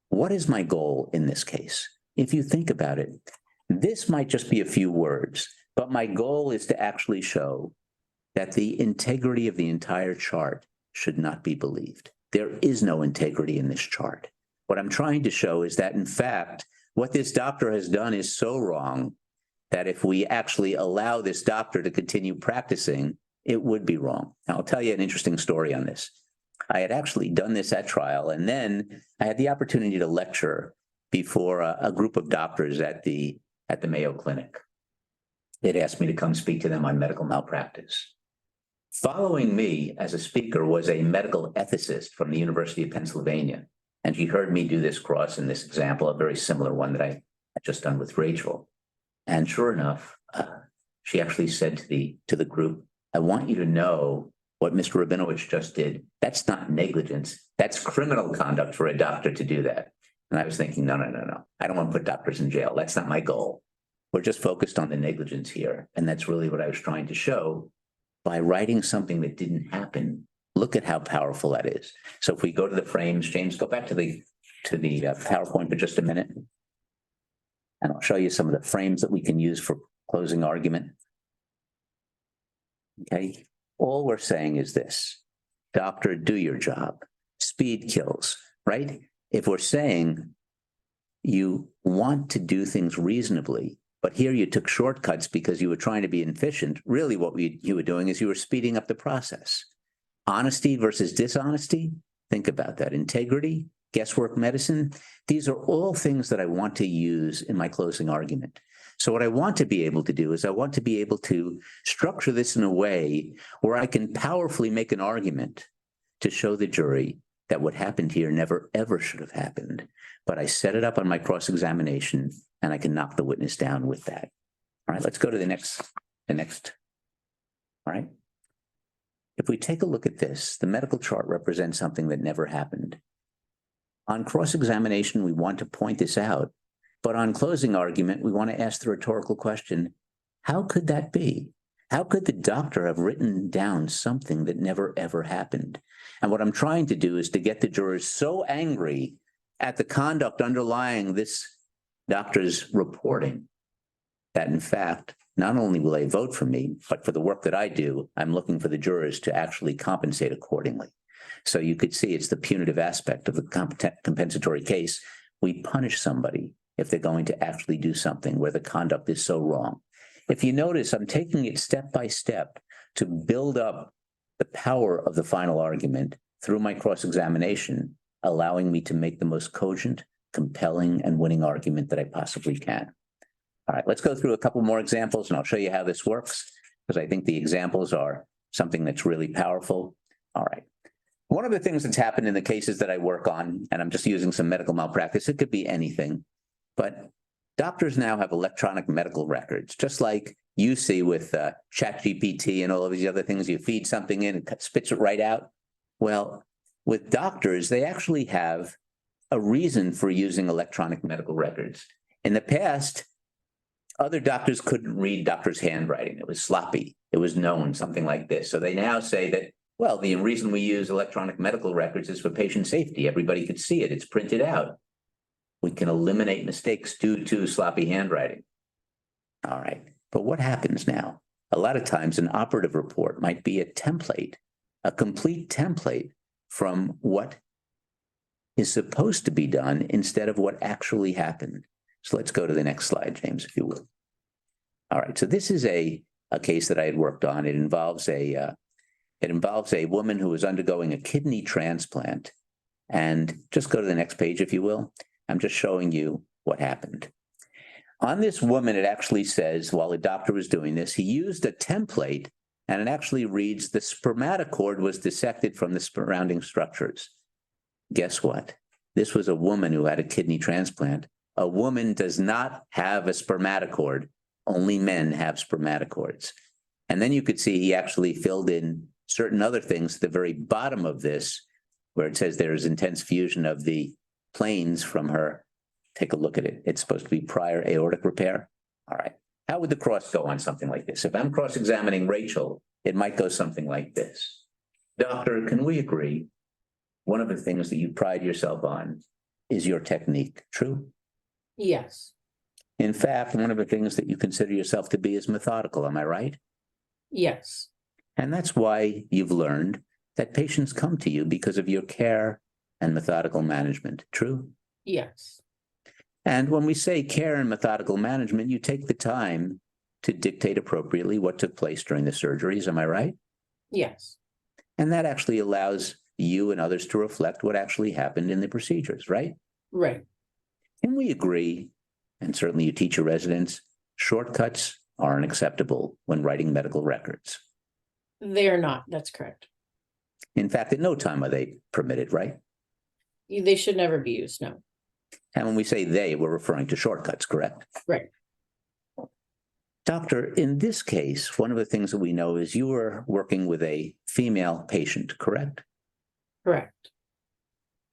What is my goal in this case? If you think about it, this might just be a few words, but my goal is to actually show that the integrity of the entire chart should not be believed. There is no integrity in this chart. What I'm trying to show is that, in fact, what this doctor has done is so wrong that if we actually allow this doctor to continue practicing, it would be wrong. Now, I'll tell you an interesting story on this. I had actually done this at trial, and then I had the opportunity to lecture before a group of doctors at the Mayo Clinic. They'd asked me to come speak to them on medical malpractice. Following me as a speaker was a medical ethicist from the University of Pennsylvania, and she heard me do this cross in this example, a very similar one that I had just done with Rachel. And sure enough, she actually said to the group, I want you to know what Mr. Rubinowitz just did. That's not negligence. That's criminal conduct for a doctor to do that. And I was thinking, no. I don't want to put doctors in jail. That's not my goal. We're just focused on the negligence here. And that's really what I was trying to show by writing something that didn't happen. Look at how powerful that is. So if we go to the frames, James, go back to the PowerPoint for just a minute. And I'll show you some of the frames that we can use for closing argument. Okay. All we're saying is this: doctor, do your job. Speed kills, right? If we're saying you want to do things reasonably, but here you took shortcuts because you were trying to be efficient, really what you were doing is you were speeding up the process. Honesty versus dishonesty, think about that. Integrity guesswork medicine. These are all things that I want to use in my closing argument. So what I want to be able to do is I want to be able to structure this in a way where I can powerfully make an argument to show the jury that what happened here never, ever should have happened. But I set it up on my cross-examination and I can knock the witness down with that. All right, let's go to the next. All right. If we take a look at this, the medical chart represents something that never happened. On cross-examination, we want to point this out, but on closing argument, we want to ask the rhetorical question, how could that be? How could the doctor have written down something that never, ever happened? And what I'm trying to do is to get the jurors so angry at the conduct underlying this doctor's reporting that, in fact, not only will they vote for me, but for the work that I do, I'm looking for the jurors to actually compensate accordingly. So you could see it's the punitive aspect of the compensatory case. We punish somebody if they're going to actually do something where the conduct is so wrong. If you notice, I'm taking it step by step to build up the power of the final argument through my cross-examination, allowing me to make the most cogent, compelling, and winning argument that I possibly can. All right, let's go through a couple more examples and I'll show you how this works, because I think the examples are something that's really powerful. All right. One of the things that's happened in the cases that I work on, and I'm just using some medical malpractice, it could be anything, but doctors now have electronic medical records, just like you see with ChatGPT and all of these other things. You feed something in, it spits it right out. Well, with doctors, they actually have a reason for using electronic medical records. In the past, other doctors couldn't read doctors' handwriting. It was sloppy. It was known, something like this. So they now say that, well, the reason we use electronic medical records is for patient safety. Everybody could see it. It's printed out. We can eliminate mistakes due to sloppy handwriting. All right. But what happens now? A lot of times an operative report might be a template, a complete template from what is supposed to be done instead of what actually happened. So let's go to the next slide, James, if you will. All right. So this is a case that I had worked on. It involves a woman who is undergoing a kidney transplant. And just go to the next page, if you will. I'm just showing you what happened. On this woman, it actually says, while the doctor was doing this, he used a template, and it actually reads, the spermatocord was dissected from the surrounding structures. Guess what? This was a woman who had a kidney transplant. A woman does not have a spermatocord. Only men have spermatocords. And then you could see he actually filled in certain other things at the very bottom of this, where it says there is intense fusion of the planes from her. Take a look at it. It's supposed to be prior aortic repair. All right. How would the cross go on something like this? If I'm cross-examining Rachel, it might go something like this. Doctor, can we agree? One of the things that you pride yourself on is your technique. True? Yes. In fact, one of the things that you consider yourself to be is methodical. Am I right? Yes. And that's why you've learned that patients come to you because of your care and methodical management. True? Yes. And when we say care and methodical management, you take the time to dictate appropriately what took place during the surgeries. Am I right? Yes. And that actually allows you and others to reflect what actually happened in the procedures, right? Right. Can we agree, and certainly you teach your residents, shortcuts aren't acceptable when writing medical records? They are not. That's correct. In fact, at no time are they permitted, right? They should never be used. No. And when we say they, we're referring to shortcuts, correct? Right. Doctor, in this case, one of the things that we know is you were working with a female patient, correct? Correct.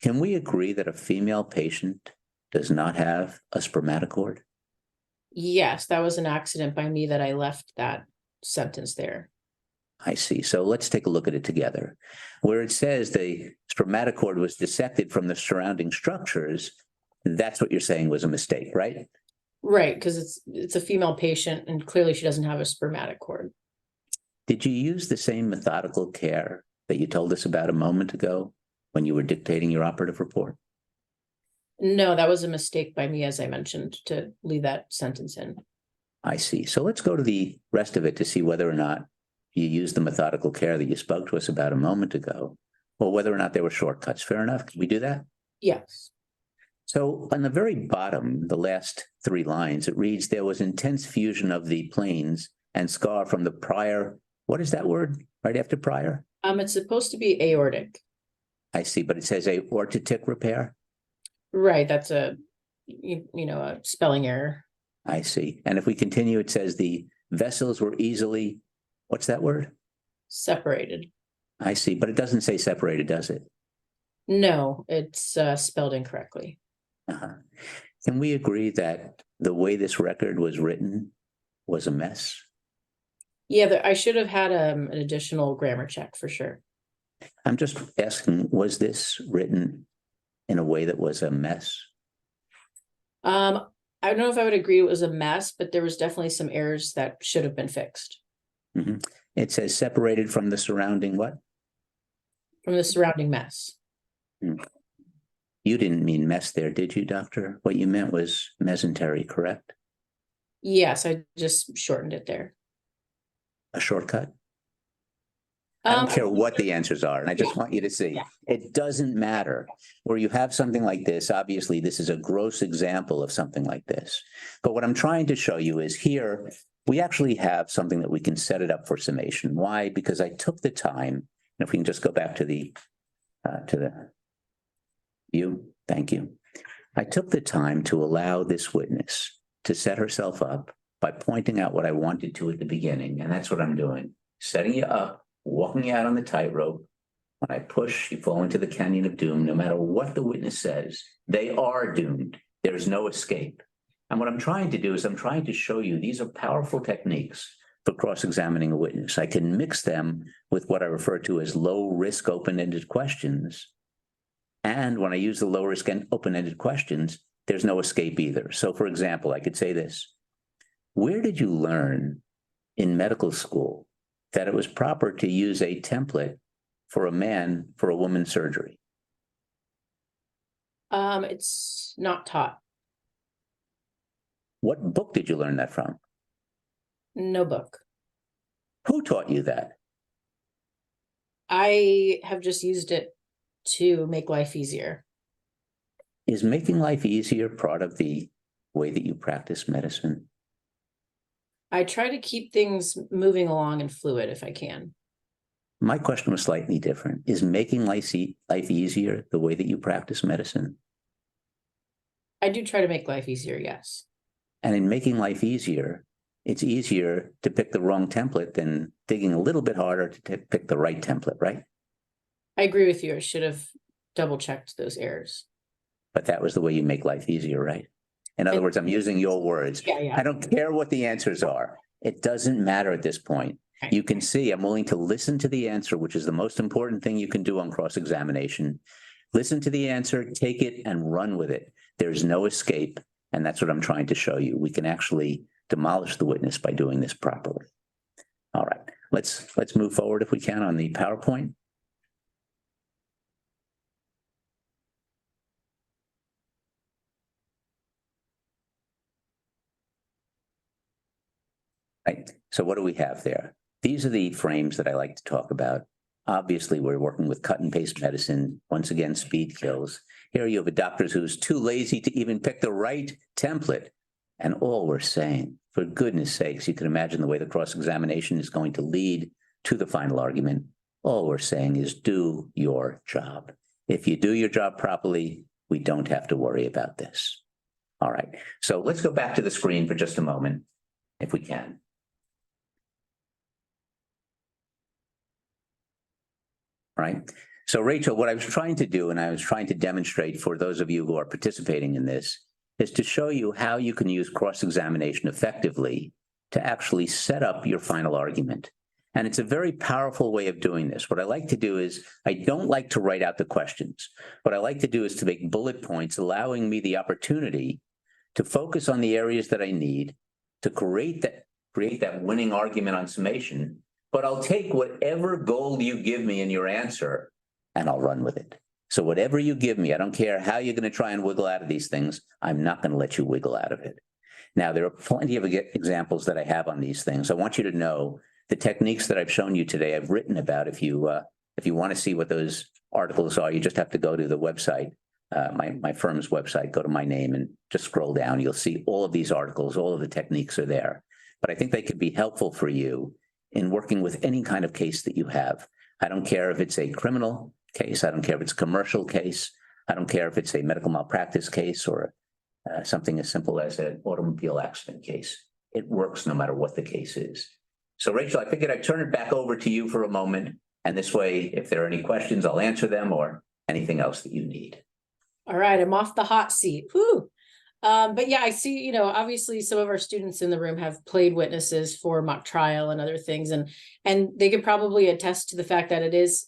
Can we agree that a female patient does not have a spermatocord? Yes, that was an accident by me that I left that sentence there. I see. So let's take a look at it together. Where it says the spermatocord was dissected from the surrounding structures, that's what you're saying was a mistake, right? Right, because it's a female patient and clearly she doesn't have a spermatocord. Did you use the same methodical care that you told us about a moment ago when you were dictating your operative report? No, that was a mistake by me, as I mentioned, to leave that sentence in. I see. So let's go to the rest of it to see whether or not you used the methodical care that you spoke to us about a moment ago, or whether or not there were shortcuts. Fair enough. Can we do that? Yes. So on the very bottom, the last three lines, it reads, there was intense fusion of the planes and scar from the prior. What is that word right after prior? It's supposed to be aortic. I see, but it says aortic repair. Right, that's a a spelling error. I see. And if we continue, it says the vessels were easily, what's that word? Separated. I see, but it doesn't say separated, does it? No, it's spelled incorrectly. Uh-huh. Can we agree that the way this record was written was a mess? Yeah, I should have had an additional grammar check for sure. I'm just asking, was this written in a way that was a mess? I don't know if I would agree it was a mess, but there was definitely some errors that should have been fixed. Mm-hmm. It says separated from the surrounding what? From the surrounding mess. Mm. You didn't mean mess there, did you, doctor? What you meant was mesentery, correct? Yes, I just shortened it there. A shortcut? I don't care what the answers are, and I just want you to see. It doesn't matter. Where you have something like this, obviously, this is a gross example of something like this. But what I'm trying to show you is here, we actually have something that we can set it up for summation. Why? Because I took the time, and if we can just go back to the view, thank you. I took the time to allow this witness to set herself up by pointing out what I wanted to at the beginning, and that's what I'm doing. Setting you up, walking you out on the tightrope. When I push, you fall into the canyon of doom. No matter what the witness says, they are doomed. There's no escape. And what I'm trying to do is I'm trying to show you these are powerful techniques for cross-examining a witness. I can mix them with what I refer to as low-risk open-ended questions. And when I use the low-risk and open-ended questions, there's no escape either. So, for example, I could say this. Where did you learn in medical school that it was proper to use a template for a man for a woman's surgery? It's not taught. What book did you learn that from? No book. Who taught you that? I have just used it to make life easier. Is making life easier part of the way that you practice medicine? I try to keep things moving along and fluid if I can. My question was slightly different. Is making life easier the way that you practice medicine? I do try to make life easier, yes. And in making life easier, it's easier to pick the wrong template than digging a little bit harder to pick the right template, right? I agree with you. I should have double checked those errors. But that was the way you make life easier, right? In other words, I'm using your words. Yeah. I don't care what the answers are. It doesn't matter at this point. Right. You can see I'm willing to listen to the answer, which is the most important thing you can do on cross-examination. Listen to the answer, take it, and run with it. There's no escape, and that's what I'm trying to show you. We can actually demolish the witness by doing this properly. All right, let's move forward if we can on the PowerPoint. Right. So what do we have there? These are the frames that I like to talk about. Obviously, we're working with cut and paste medicine. Once again, speed kills. Here you have a doctor who's too lazy to even pick the right template. And all we're saying, for goodness sakes, you can imagine the way the cross-examination is going to lead to the final argument. All we're saying is do your job. If you do your job properly, we don't have to worry about this. All right. So let's go back to the screen for just a moment, if we can. Right. So Rachel, what I was trying to do, and I was trying to demonstrate for those of you who are participating in this, is to show you how you can use cross-examination effectively to actually set up your final argument. And it's a very powerful way of doing this. What I like to do is, I don't like to write out the questions. What I like to do is to make bullet points, allowing me the opportunity to focus on the areas that I need to create that winning argument on summation. But I'll take whatever goal you give me in your answer and I'll run with it. So whatever you give me, I don't care how you're going to try and wiggle out of these things. I'm not going to let you wiggle out of it. Now, there are plenty of examples that I have on these things. I want you to know the techniques that I've shown you today, I've written about. If you want to see what those articles are, you just have to go to the website, my firm's website, go to my name and just scroll down. You'll see all of these articles, all of the techniques are there. But I think they could be helpful for you in working with any kind of case that you have. I don't care if it's a criminal case. I don't care if it's a commercial case. I don't care if it's a medical malpractice case or something as simple as an automobile accident case. It works no matter what the case is. So Rachel, I figured I'd turn it back over to you for a moment. And this way, if there are any questions, I'll answer them or anything else that you need. All right, I'm off the hot seat. Whew. But yeah, I see, obviously some of our students in the room have played witnesses for mock trial and other things, and they could probably attest to the fact that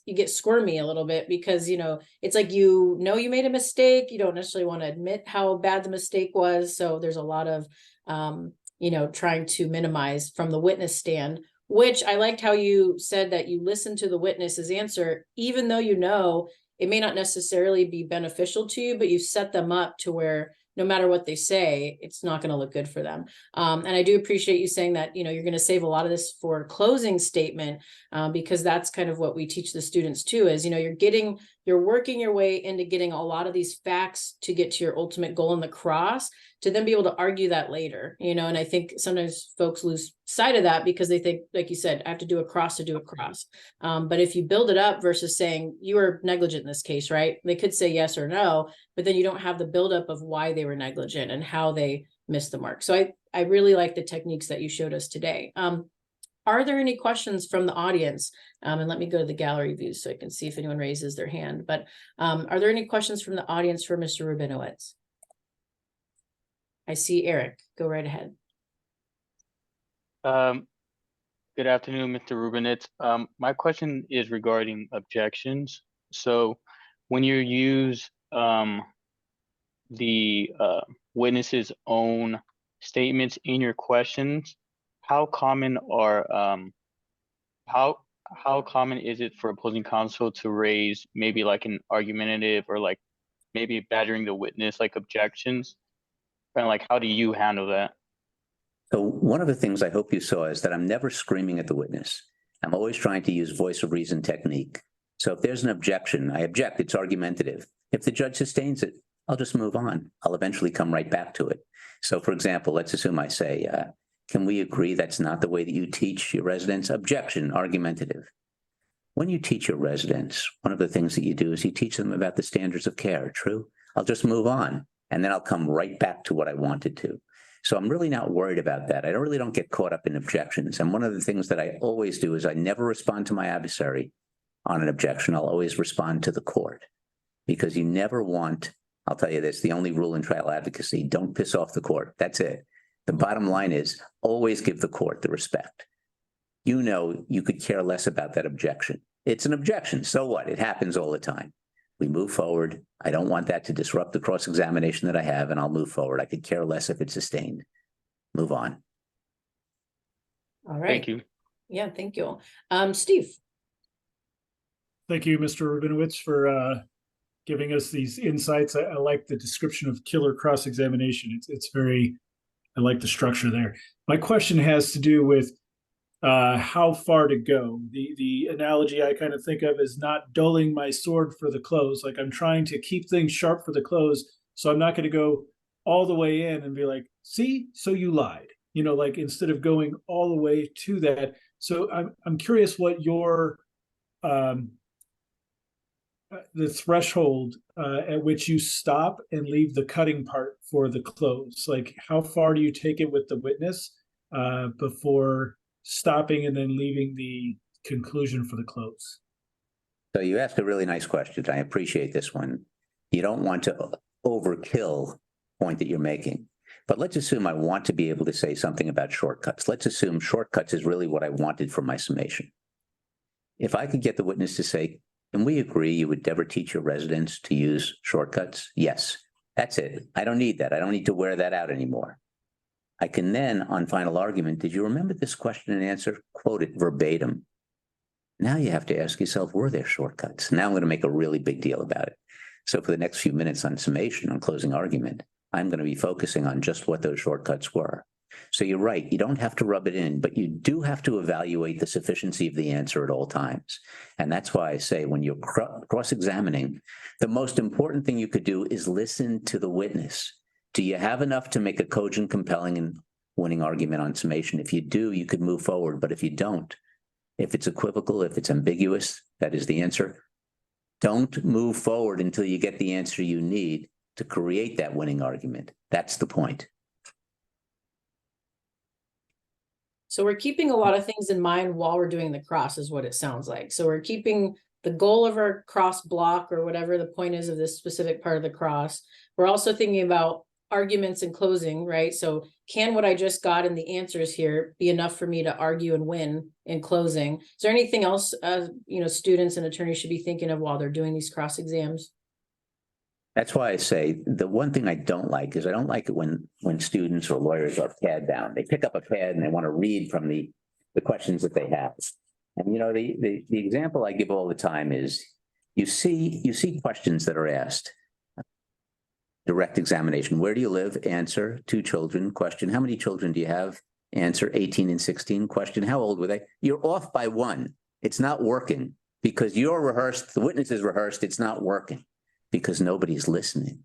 you get squirmy a little bit because, it's like, you made a mistake. You don't necessarily want to admit how bad the mistake was. So there's a lot of, trying to minimize from the witness stand, which I liked how you said that you listen to the witness's answer, even though it may not necessarily be beneficial to you, but you set them up to where no matter what they say, it's not going to look good for them. And I do appreciate you saying that, you're going to save a lot of this for closing statement, because that's kind of what we teach the students too, is, you're working your way into getting a lot of these facts to get to your ultimate goal in the cross, to then be able to argue that later, and I think sometimes folks lose sight of that because they think, like you said, I have to do a cross to do a cross. But if you build it up versus saying you were negligent in this case, right? They could say yes or no, but then you don't have the buildup of why they were negligent and how they missed the mark. So I really like the techniques that you showed us today. Are there any questions from the audience? And let me go to the gallery view so I can see if anyone raises their hand. But are there any questions from the audience for Mr. Rubinowitz? I see Eric. Go right ahead. Good afternoon, Mr. Rubinowitz. My question is regarding objections. So when you use the witness's own statements in your questions, how common is it for opposing counsel to raise maybe like an argumentative or like maybe badgering the witness like objections? And like, how do you handle that? So one of the things I hope you saw is that I'm never screaming at the witness. I'm always trying to use voice of reason technique. So if there's an objection, I object, it's argumentative. If the judge sustains it, I'll just move on. I'll eventually come right back to it. So for example, let's assume I say, can we agree that's not the way that you teach your residents? Objection, argumentative. When you teach your residents, one of the things that you do is you teach them about the standards of care, true? I'll just move on, and then I'll come right back to what I wanted to. So I'm really not worried about that. I really don't get caught up in objections. And one of the things that I always do is I never respond to my adversary on an objection. I'll always respond to the court, because you never want, I'll tell you this, the only rule in trial advocacy, don't piss off the court. That's it. The bottom line is always give the court the respect. You could care less about that objection. It's an objection. So what? It happens all the time. We move forward. I don't want that to disrupt the cross-examination that I have, and I'll move forward. I could care less if it's sustained. Move on. All right. Thank you. Yeah, thank you. Steve. Thank you, Mr. Rubinowitz, for giving us these insights. I like the description of killer cross-examination. It's very, I like the structure there. My question has to do with how far to go. The analogy I kind of think of is not dulling my sword for the close. Like I'm trying to keep things sharp for the close. So I'm not going to go all the way in and be like, see, so you lied, like instead of going all the way to that. So I'm curious what your, the threshold at which you stop and leave the cutting part for the close. Like how far do you take it with the witness before stopping and then leaving the conclusion for the close? So you asked a really nice question. I appreciate this one. You don't want to overkill the point that you're making. But let's assume I want to be able to say something about shortcuts. Let's assume shortcuts is really what I wanted for my summation. If I could get the witness to say, can we agree you would never teach your residents to use shortcuts? Yes, that's it. I don't need that. I don't need to wear that out anymore. I can then, on final argument, did you remember this question and answer? Quote it verbatim. Now you have to ask yourself, were there shortcuts? Now I'm going to make a really big deal about it. So for the next few minutes on summation, on closing argument, I'm going to be focusing on just what those shortcuts were. So you're right, you don't have to rub it in, but you do have to evaluate the sufficiency of the answer at all times. And that's why I say when you're cross-examining, the most important thing you could do is listen to the witness. Do you have enough to make a cogent, compelling, and winning argument on summation? If you do, you could move forward. But if you don't, if it's equivocal, if it's ambiguous, that is the answer, don't move forward until you get the answer you need to create that winning argument. That's the point. So we're keeping a lot of things in mind while we're doing the cross is what it sounds like. So we're keeping the goal of our cross block or whatever the point is of this specific part of the cross. We're also thinking about arguments and closing, right? So can what I just got in the answers here be enough for me to argue and win in closing? Is there anything else, students and attorneys should be thinking of while they're doing these cross exams? That's why I say the one thing I don't like is I don't like it when students or lawyers are pad bound. They pick up a pad and they want to read from the questions that they have. And the example I give all the time is you see questions that are asked. Direct examination. Where do you live? Answer. 2 children. Question. How many children do you have? Answer. 18 and 16. Question. How old were they? You're off by 1. It's not working because you're rehearsed. The witness is rehearsed. It's not working because nobody's listening.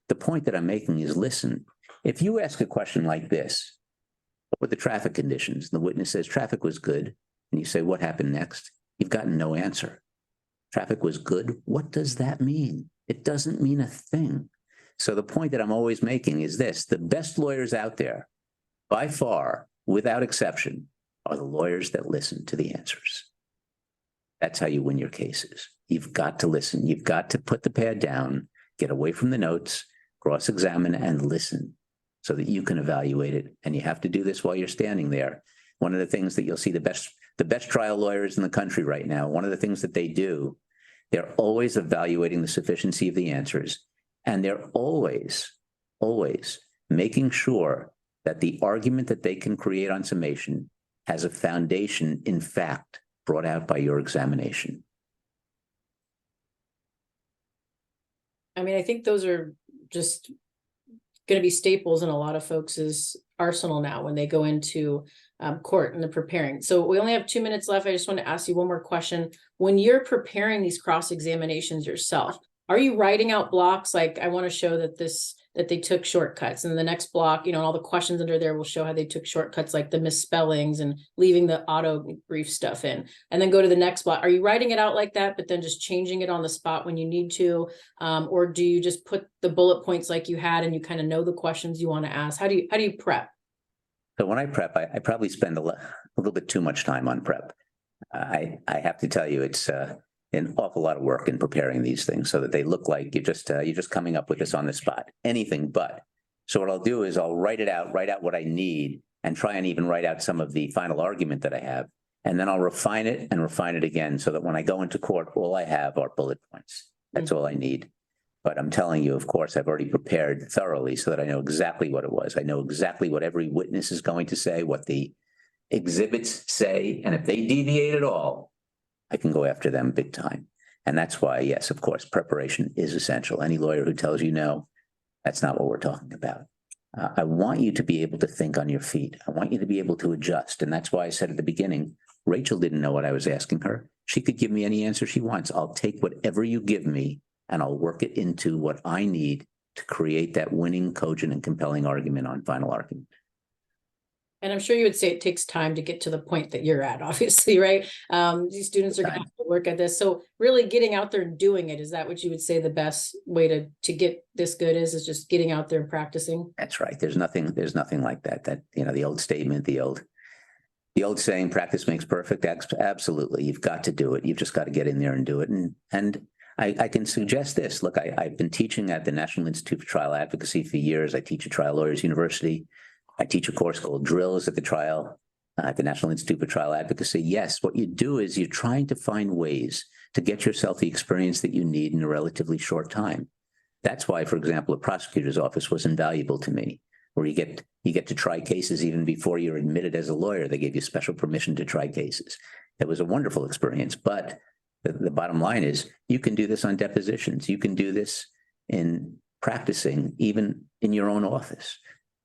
The point that I'm making is listen. If you ask a question like this, what were the traffic conditions? And the witness says traffic was good. And you say, what happened next? You've gotten no answer. Traffic was good. What does that mean? It doesn't mean a thing. So the point that I'm always making is this: the best lawyers out there, by far, without exception, are the lawyers that listen to the answers. That's how you win your cases. You've got to listen. You've got to put the pad down, get away from the notes, cross-examine, and listen so that you can evaluate it. And you have to do this while you're standing there. One of the things that you'll see the best trial lawyers in the country right now, one of the things that they do, they're always evaluating the sufficiency of the answers. And they're always, always making sure that the argument that they can create on summation has a foundation in fact brought out by your examination. I mean, I think those are just going to be staples in a lot of folks' arsenal now when they go into court and they're preparing. So we only have 2 minutes left. I just want to ask you one more question. When you're preparing these cross examinations yourself, are you writing out blocks like I want to show that they took shortcuts, and the next block, all the questions under there will show how they took shortcuts, like the misspellings and leaving the auto brief stuff in, and then go to the next block? Are you writing it out like that, but then just changing it on the spot when you need to? Or do you just put the bullet points like you had and you kind of know the questions you want to ask? How do you prep? So when I prep, I probably spend a little bit too much time on prep. I have to tell you, it's an awful lot of work in preparing these things so that they look like you're just coming up with this on the spot. Anything but. So what I'll do is I'll write out what I need, and try and even write out some of the final argument that I have. And then I'll refine it and refine it again so that when I go into court, all I have are bullet points. That's all I need. But I'm telling you, of course, I've already prepared thoroughly so that I know exactly what it was. I know exactly what every witness is going to say, what the exhibits say, and if they deviate at all, I can go after them big time. And that's why, yes, of course, preparation is essential. Any lawyer who tells you no, that's not what we're talking about. I want you to be able to think on your feet. I want you to be able to adjust. And that's why I said at the beginning, Rachel didn't know what I was asking her. She could give me any answer she wants. I'll take whatever you give me and I'll work it into what I need to create that winning, cogent, and compelling argument on final argument. And I'm sure you would say it takes time to get to the point that you're at, obviously, right? These students are going to have to work at this. So really getting out there and doing it, is that what you would say the best way to get this good is just getting out there and practicing? That's right. There's nothing like that. That, the old statement, the old saying, practice makes perfect. Absolutely. You've got to do it. You've just got to get in there and do it. And I can suggest this. Look, I've been teaching at the National Institute for Trial Advocacy for years. I teach at Trial Lawyers University. I teach a course called Drills at the National Institute for Trial Advocacy. Yes, what you do is you're trying to find ways to get yourself the experience that you need in a relatively short time. That's why, for example, a prosecutor's office was invaluable to me, where you get to try cases even before you're admitted as a lawyer. They gave you special permission to try cases. It was a wonderful experience. But the bottom line is you can do this on depositions. You can do this in practicing even in your own office.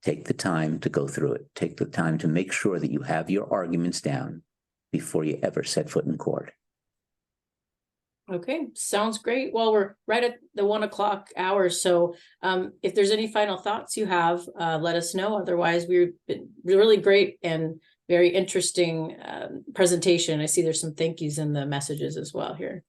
take the time to go through it. Take the time to make sure that you have your arguments down before you ever set foot in court. Okay, sounds great. Well, we're right at the 1 o'clock hour. So if there's any final thoughts you have, let us know. Otherwise, we've been really great and very interesting presentation. I see there's some thank yous in the messages as well here.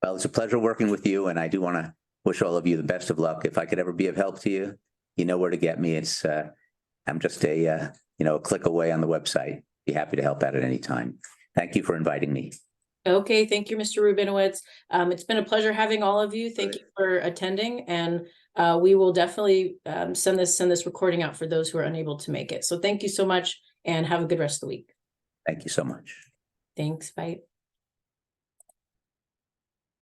Well, it's a pleasure working with you, and I do want to wish all of you the best of luck. If I could ever be of help to you, you know where to get me. It's I'm just a a click away on the website. Be happy to help out at any time. Thank you for inviting me. Okay, thank you, Mr. Rubinowitz. It's been a pleasure having all of you. Thank you for attending, and we will definitely send this recording out for those who are unable to make it. So thank you so much, and have a good rest of the week. Thank you so much. Thanks, bye.